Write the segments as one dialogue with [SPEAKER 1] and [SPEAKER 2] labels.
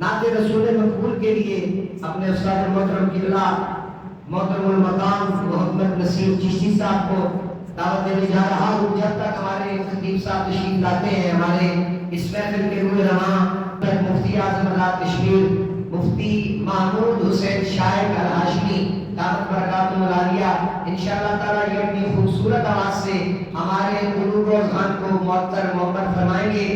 [SPEAKER 1] نعت رسول مقبول کے لیے اپنے استاد محترم قبلہ محترم المقام محمد نسیم چشتی صاحب کو دعوت دینے جا رہا ہوں۔ جب تک ہمارے خطیب صاحب تشریف لاتے ہیں، ہمارے اس محفل کے روح رواں مفتی اعظم آزاد کشمیر مفتی محمود حسین شائق الہاشمی دعوت برکاتہ العالیہ انشاءاللہ تعالیٰ یہ اپنی خوبصورت آواز سے ہمارے قلوب و اذہان کو معطر محبت فرمائیں گے۔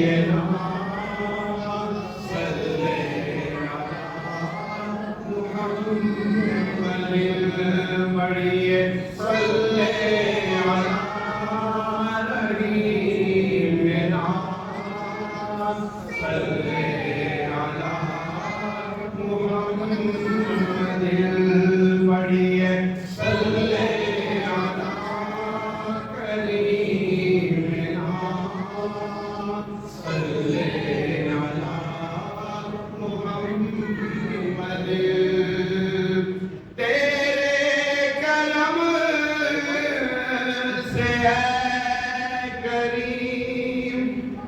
[SPEAKER 2] Yeah.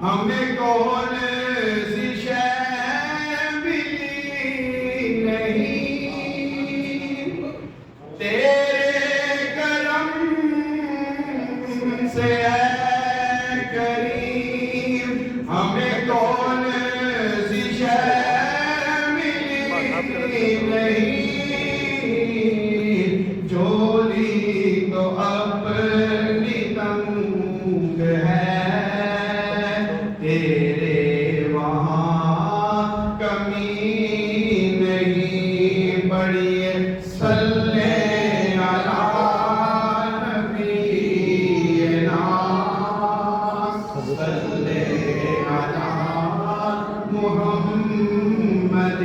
[SPEAKER 2] ہمیں کون سی شے ملی نہیں، تیرے کرم سے اے کریم ہمیں کون سی شے ملی نہیں، جولی تو اپنی تنگ ہے، تیرے وہاں کمی نہیں، پڑھیے صلی علی نبینا، صلی علی محمد،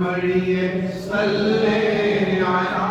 [SPEAKER 2] پڑھیے صلی علی